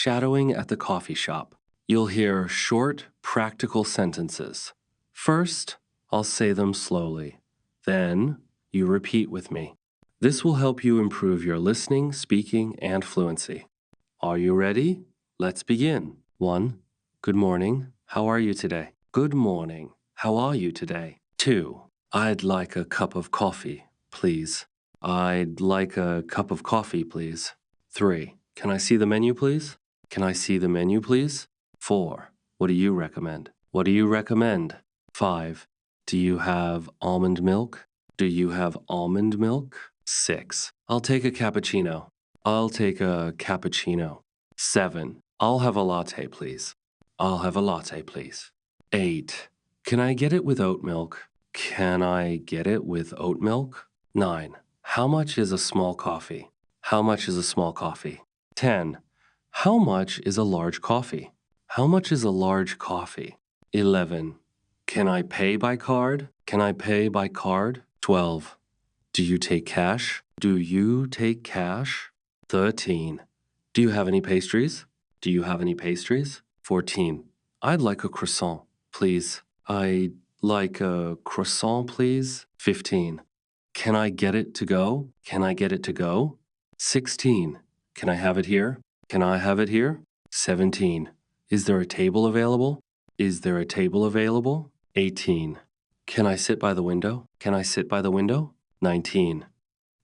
shadowing at the coffee shop. You'll hear short, practical sentences. First, I'll say them slowly. Then, you repeat with me. This will help you improve your listening, speaking, and fluency. Are you ready? Let's begin. 1. Good morning. How are you today? Good morning. How are you today? 2. I'd like a cup of coffee, please. I'd like a cup of coffee, please. 3. Can I see the menu, please? Can I see the menu, please? 4. What do you recommend? What do you recommend? 5. Do you have almond milk? Do you have almond milk? 6. I'll take a cappuccino. I'll take a cappuccino. 7. I'll have a latte, please. I'll have a latte, please. 8. Can I get it with oat milk? Can I get it with oat milk? 9. How much is a small coffee? How much is a small coffee? 10. How much is a large coffee? How much is a large coffee? 11. Can I pay by card? Can I pay by card? 12. Do you take cash? Do you take cash? 13. Do you have any pastries? Do you have any pastries? 14. I'd like a croissant, please. I'd like a croissant, please. 15. Can I get it to go? Can I get it to go? 16. Can I have it here? Can I have it here? 17. Is there a table available? Is there a table available? 18. Can I sit by the window? Can I sit by the window? 19.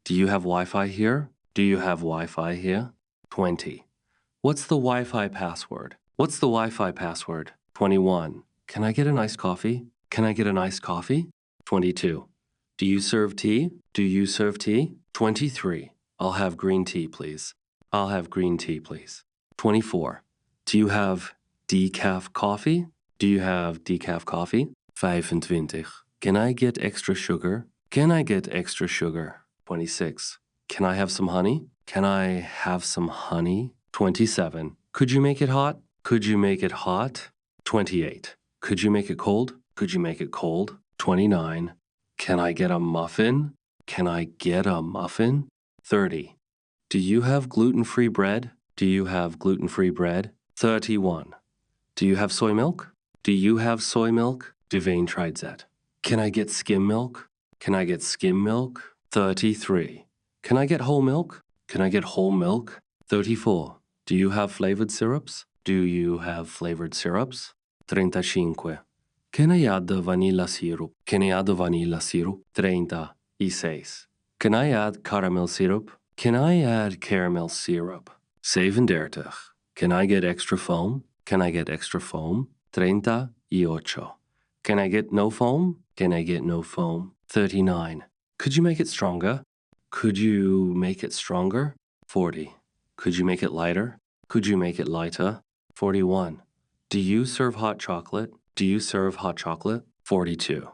Do you have Wi-Fi here? Do you have Wi-Fi here? 20. What's the Wi-Fi password? What's the Wi-Fi password? 21. Can I get an iced coffee? Can I get an iced coffee? 22. Do you serve tea? Do you serve tea? 23. I'll have green tea, please. I'll have green tea, please. 24. Do you have decaf coffee? Do you have decaf coffee? 25. Can I get extra sugar? Can I get extra sugar? 26. Can I have some honey? Can I have some honey? 27. Could you make it hot? Could you make it hot? 28. Could you make it cold? Could you make it cold? 29. Can I get a muffin? Can I get a muffin? 30. Do you have gluten-free bread? Do you have gluten-free bread? 31. Do you have soy milk? Do you have soy milk? Du vin tried that. Can I get skim milk? Can I get skim milk? 33. Can I get whole milk? Can I get whole milk? 34. Do you have flavored syrups? Do you have flavored syrups? 35. Can I add the vanilla syrup? Can I add the vanilla syrup? 36. Can I add caramel syrup? Can I add caramel syrup? 37. Can I get extra foam? Can I get extra foam? 38. Can I get no foam? Can I get no foam? 39. Could you make it stronger? Could you make it stronger? 40. Could you make it lighter? Could you make it lighter? 41. Do you serve hot chocolate? Do you serve hot chocolate? 42.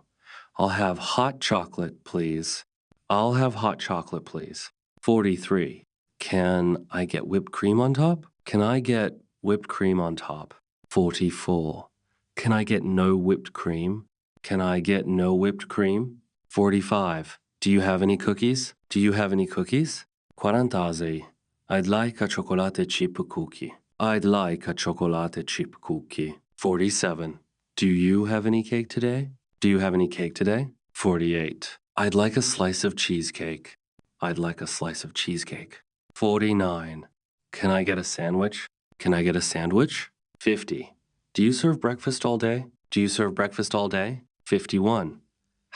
I'll have hot chocolate, please. I'll have hot chocolate, please. 43. Can I get whipped cream on top? Can I get whipped cream on top? 44. Can I get no whipped cream? Can I get no whipped cream? 45. Do you have any cookies? Do you have any cookies? 46. I'd like a chocolate chip cookie. I'd like a chocolate chip cookie. 47. Do you have any cake today? Do you have any cake today? 48. I'd like a slice of cheesecake. I'd like a slice of cheesecake. 49. Can I get a sandwich? Can I get a sandwich? 50. Do you serve breakfast all day? Do you serve breakfast all day? 51.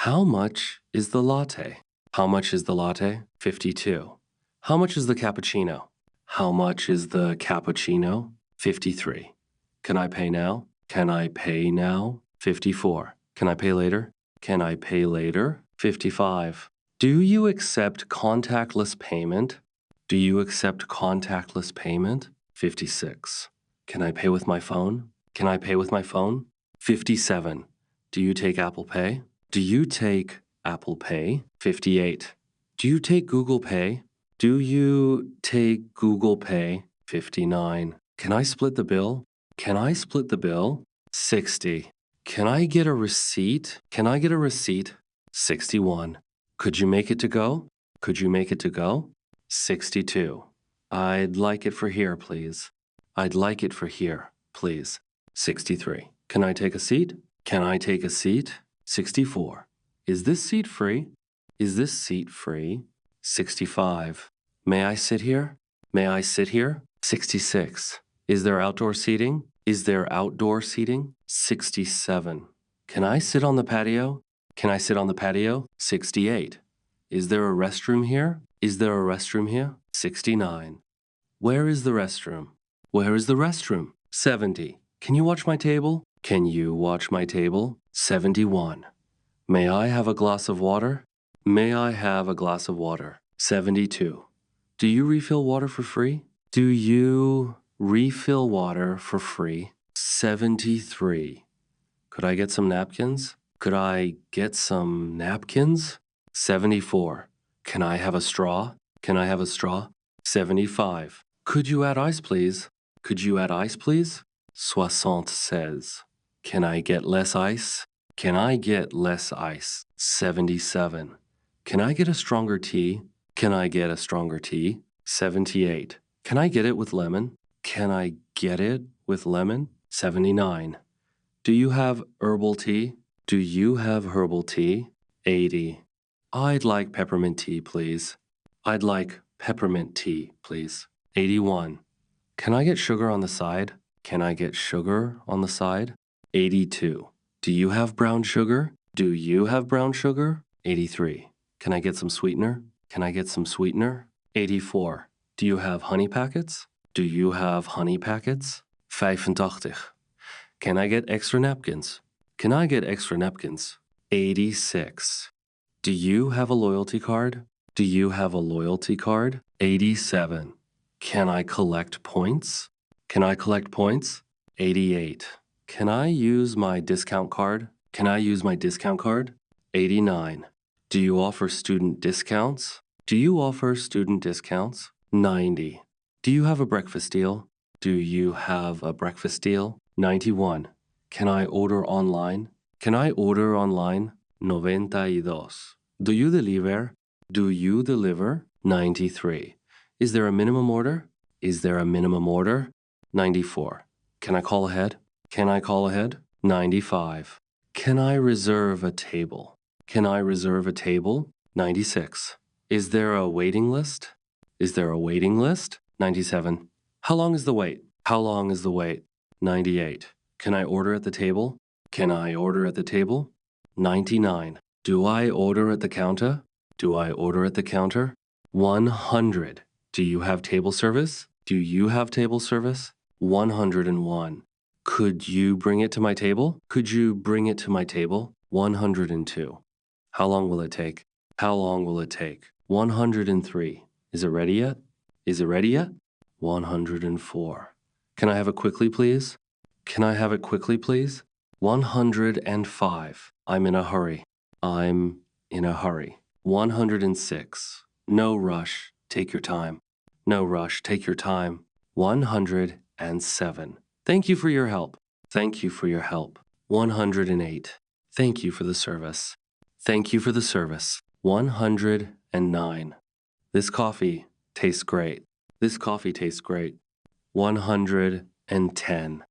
How much is the latte? How much is the latte? 52. How much is the cappuccino? How much is the cappuccino? 53. Can I pay now? Can I pay now? 54. Can I pay later? Can I pay later? 55. Do you accept contactless payment? Do you accept contactless payment? 56. Can I pay with my phone? Can I pay with my phone? 57. Do you take Apple Pay? Do you take Apple Pay? 58. Do you take Google Pay? Do you take Google Pay? 59. Can I split the bill? Can I split the bill? 60. Can I get a receipt? Can I get a receipt? 61. Could you make it to go? Could you make it to go? 62. I'd like it for here, please. I'd like it for here, please. 63. Can I take a seat? Can I take a seat? 64. Is this seat free? Is this seat free? 65. May I sit here? May I sit here? 66. Is there outdoor seating? Is there outdoor seating? 67. Can I sit on the patio? Can I sit on the patio? 68. Is there a restroom here? Is there a restroom here? 69. Where is the restroom? Where is the restroom? 70. Can you watch my table? Can you watch my table? 71. May I have a glass of water? May I have a glass of water? 72. Do you refill water for free? Do you refill water for free? 73. Could I get some napkins? Could I get some napkins? 74. Can I have a straw? Can I have a straw? 75. Could you add ice, please? Could you add ice, please? 76. Can I get less ice? Can I get less ice? 77. Can I get a stronger tea? Can I get a stronger tea? 78. Can I get it with lemon? Can I get it with lemon? 79. Do you have herbal tea? Do you have herbal tea? 80. I'd like peppermint tea, please. I'd like peppermint tea, please. 81. Can I get sugar on the side? Can I get sugar on the side? 82. Do you have brown sugar? Do you have brown sugar? 83. Can I get some sweetener? Can I get some sweetener? 84. Do you have honey packets? Do you have honey packets? 85. Can I get extra napkins? Can I get extra napkins? 86. Do you have a loyalty card? Do you have a loyalty card? 87. Can I collect points? Can I collect points? 88. Can I use my discount card? Can I use my discount card? 89. Do you offer student discounts? Do you offer student discounts? 90. Do you have a breakfast deal? Do you have a breakfast deal? 91. Can I order online? Can I order online? 92. Do you deliver? Do you deliver? 93. Is there a minimum order? Is there a minimum order? 94. Can I call ahead? Can I call ahead? 95. Can I reserve a table? Can I reserve a table? 96. Is there a waiting list? Is there a waiting list? 97. How long is the wait? How long is the wait? 98. Can I order at the table? Can I order at the table? 99. Do I order at the counter? Do I order at the counter? 100. Do you have table service? Do you have table service? 101. Could you bring it to my table? Could you bring it to my table? 102. How long will it take? How long will it take? 103. Is it ready yet? Is it ready yet? 104. Can I have it quickly, please? Can I have it quickly, please? 105. I'm in a hurry. I'm in a hurry. 106. No rush. Take your time. No rush. Take your time. 107. Thank you for your help. Thank you for your help. 108. Thank you for the service. Thank you for the service. 109. This coffee tastes great. This coffee tastes great. 110.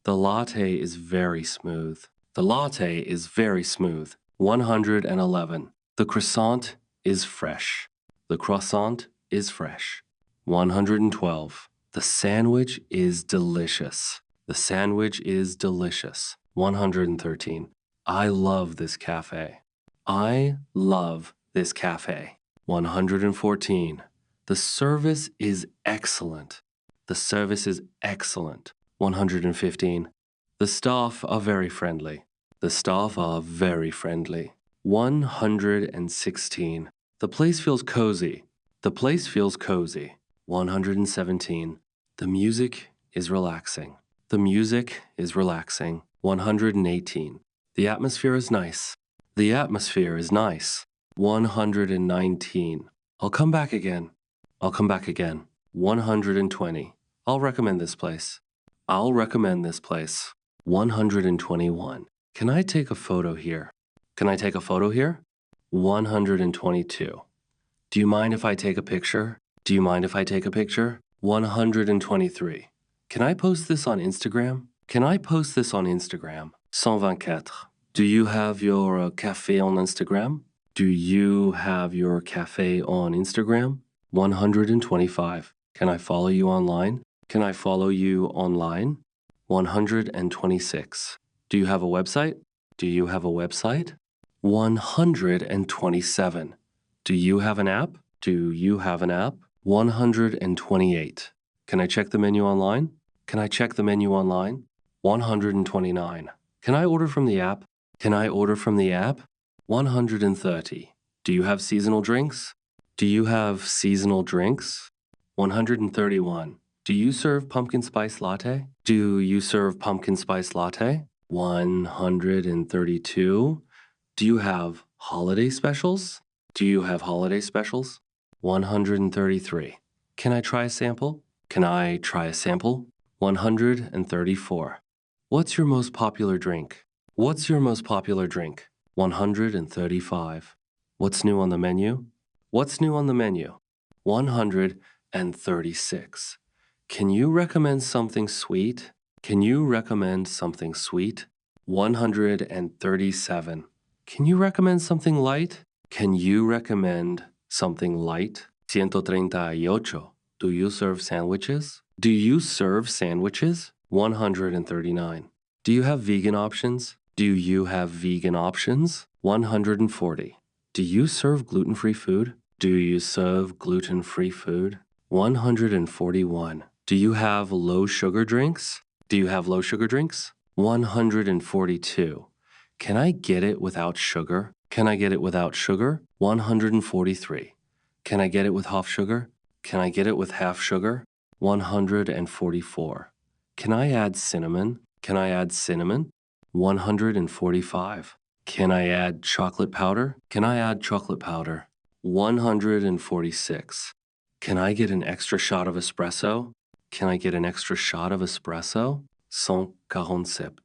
The latte is very smooth. The latte is very smooth. 111. The croissant is fresh. The croissant is fresh. 112. The sandwich is delicious. The sandwich is delicious. 113. I love this cafe. I love this cafe. 114. The service is excellent. The service is excellent. 115. The staff are very friendly. The staff are very friendly. 116. The place feels cozy. The place feels cozy. 117. The music is relaxing. The music is relaxing. 118. The atmosphere is nice. The atmosphere is nice. 119. I'll come back again. I'll come back again. 120. I'll recommend this place. I'll recommend this place. 121. Can I take a photo here? Can I take a photo here? 122. Do you mind if I take a picture? Do you mind if I take a picture? 123. Can I post this on Instagram? Can I post this on Instagram? 124. Do you have your café on Instagram? Do you have your café on Instagram? 125. Can I follow you online? Can I follow you online? 126. Do you have a website? Do you have a website? 127. Do you have an app? Do you have an app? 128. Can I check the menu online? Can I check the menu online? 129. Can I order from the app? Can I order from the app? 130. Do you have seasonal drinks? Do you have seasonal drinks? 131. Do you serve pumpkin spice latte? Do you serve pumpkin spice latte? 132. Do you have holiday specials? Do you have holiday specials? 133. Can I try a sample? Can I try a sample? 134. What's your most popular drink? What's your most popular drink? 135. What's new on the menu? What's new on the menu? 136. Can you recommend something sweet? Can you recommend something sweet? 137. Can you recommend something light? Can you recommend something light? 138. Do you serve sandwiches? Do you serve sandwiches? 139. Do you have vegan options? Do you have vegan options? 140. Do you serve gluten-free food? Do you serve gluten-free food? 141. Do you have low sugar drinks? Do you have low sugar drinks? 142. Can I get it without sugar? Can I get it without sugar? 143. Can I get it with half sugar? Can I get it with half sugar? 144. Can I add cinnamon? Can I add cinnamon? 145. Can I add chocolate powder? Can I add chocolate powder? 146. Can I get an extra shot of espresso? Can I get an extra shot of espresso? 147.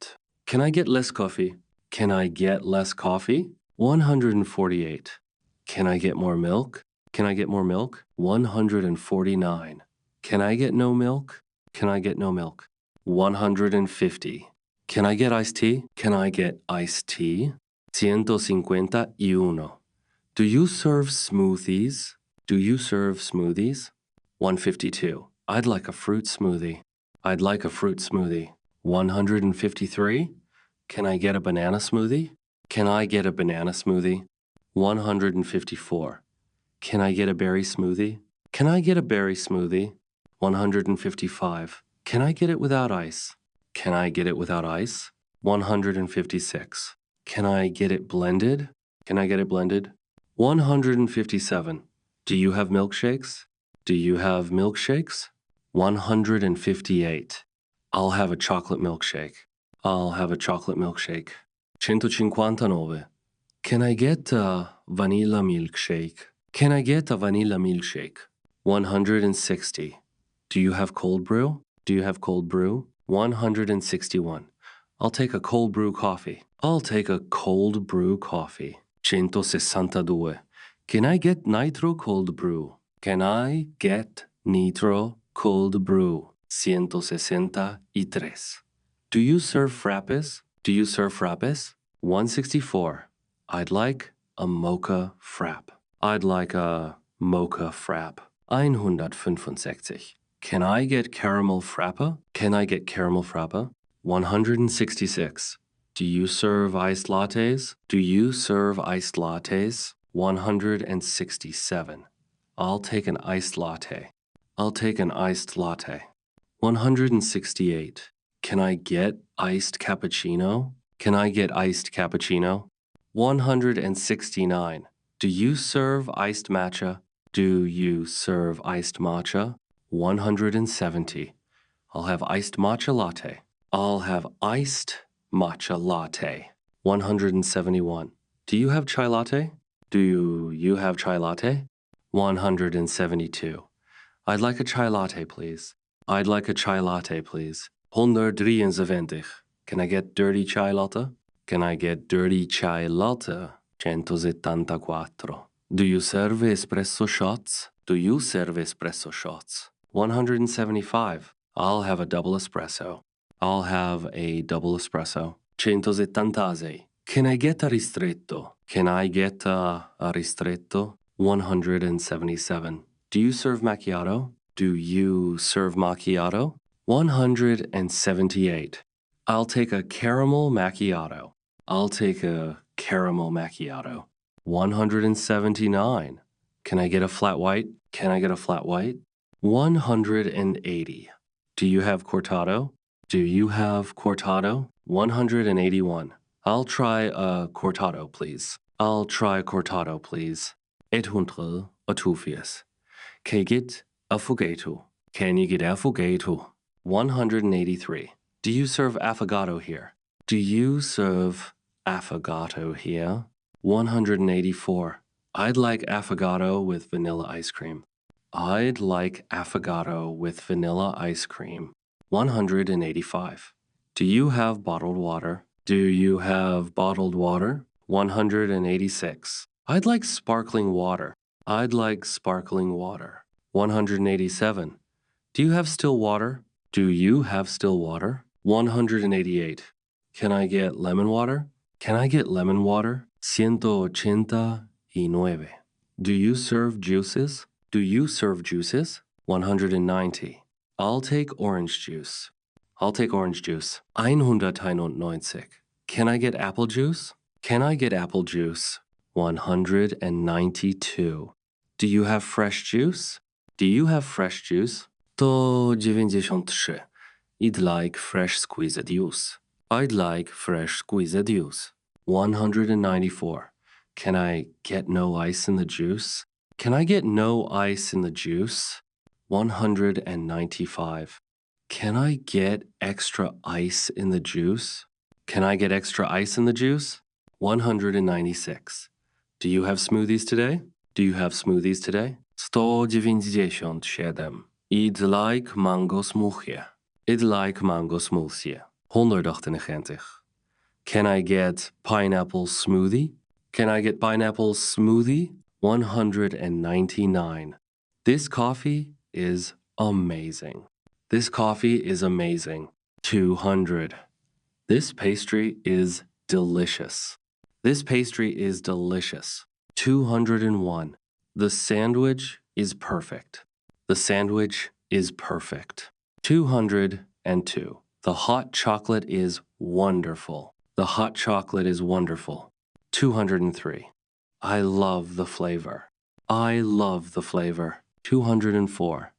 Can I get less coffee? Can I get less coffee? 148. Can I get more milk? Can I get more milk? 149. Can I get no milk? Can I get no milk? 150. Can I get iced tea? Can I get iced tea? 151. Do you serve smoothies? Do you serve smoothies? 152. I'd like a fruit smoothie. I'd like a fruit smoothie. 153. Can I get a banana smoothie? Can I get a banana smoothie? 154. Can I get a berry smoothie? Can I get a berry smoothie? 155. Can I get it without ice? Can I get it without ice? 156. Can I get it blended? Can I get it blended? 157. Do you have milkshakes? Do you have milkshakes? 158. I'll have a chocolate milkshake. I'll have a chocolate milkshake. 159. Can I get a vanilla milkshake? Can I get a vanilla milkshake? 160. Do you have cold brew? Do you have cold brew? 161. I'll take a cold brew coffee. I'll take a cold brew coffee. 162. Can I get nitro cold brew? Can I get nitro cold brew? 163. Do you serve frappes? Do you serve frappes? 164. I'd like a mocha frap. I'd like a mocha frap. 165. Can I get caramel frappe? Can I get caramel frappe? 166. Do you serve iced lattes? Do you serve iced lattes? 167. I'll take an iced latte. I'll take an iced latte. 168. Can I get iced cappuccino? Can I get iced cappuccino? 169. Do you serve iced matcha? Do you serve iced matcha? 170. I'll have iced matcha latte. I'll have iced matcha latte. 171. Do you have chai latte? Do you have chai latte? 172. I'd like a chai latte, please. I'd like a chai latte, please. 173. Can I get dirty chai latte? Can I get dirty chai latte? 174. Do you serve espresso shots? Do you serve espresso shots? 175. I'll have a double espresso. I'll have a double espresso. 176. Can I get a ristretto? Can I get a ristretto? 177. Do you serve macchiato? Do you serve macchiato? 178. I'll take a caramel macchiato. I'll take a caramel macchiato. 179. Can I get a flat white? Can I get a flat white? 180. Do you have cortado? Do you have cortado? 181. I'll try a cortado, please. I'll try cortado, please. 182. Can you get affogato? Can you get affogato? 183. Do you serve affogato here? Do you serve affogato here? 184. I'd like affogato with vanilla ice cream. I'd like affogato with vanilla ice cream. 185. Do you have bottled water? Do you have bottled water? 186. I'd like sparkling water. I'd like sparkling water. 187. Do you have still water? Do you have still water? 188. Can I get lemon water? Can I get lemon water? 189. Do you serve juices? Do you serve juices? 190. I'll take orange juice. I'll take orange juice. 191. Can I get apple juice? Can I get apple juice? 192. Do you have fresh juice? Do you have fresh juice? 193. I'd like fresh squeezed juice. I'd like fresh squeezed juice. 194. Can I get no ice in the juice? Can I get no ice in the juice? 195. Can I get extra ice in the juice? Can I get extra ice in the juice? 196. Do you have smoothies today? Do you have smoothies today? 197. I'd like mango smoothie. I'd like mango smoothie. 198. Can I get pineapple smoothie? Can I get pineapple smoothie? 199. This coffee is amazing. This coffee is amazing. 200. This pastry is delicious. This pastry is delicious. 201. The sandwich is perfect. The sandwich is perfect. 202. The hot chocolate is wonderful. The hot chocolate is wonderful. 203. I love the flavor. I love the flavor. 204.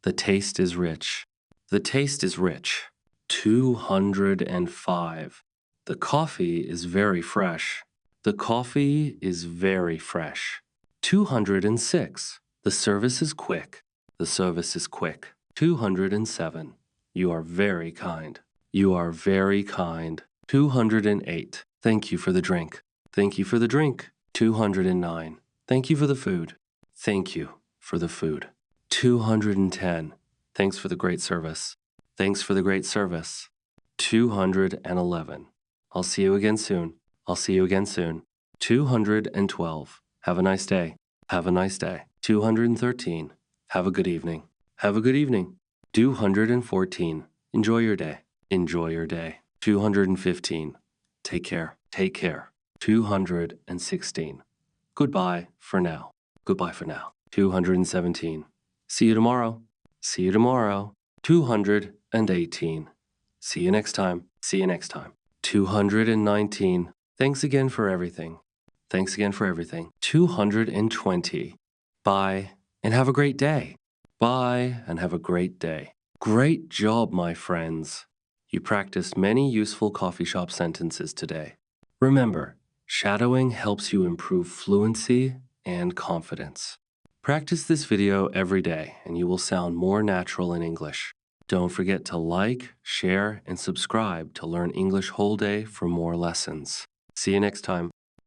The taste is rich. The taste is rich. 205. The coffee is very fresh. The coffee is very fresh. 206. The service is quick. The service is quick. 207. You are very kind. You are very kind. 208. Thank you for the drink. Thank you for the drink. 209. Thank you for the food. Thank you for the food. 210. Thanks for the great service. Thanks for the great service. 211. I'll see you again soon. I'll see you again soon. 212. Have a nice day. Have a nice day. 213. Have a good evening. Have a good evening. 214. Enjoy your day. Enjoy your day. 215. Take care. Take care. 216. Goodbye for now. Goodbye for now. 217. See you tomorrow. See you tomorrow. 218. See you next time. See you next time. 219. Thanks again for everything. Thanks again for everything. 220. Bye and have a great day. Bye and have a great day. Great job, my friends. You practiced many useful coffee shop sentences today. Remember, shadowing helps you improve fluency and confidence. Practice this video every day and you will sound more natural in English. Don't forget to like, share, and subscribe to learn English whole day for more lessons. See you next time.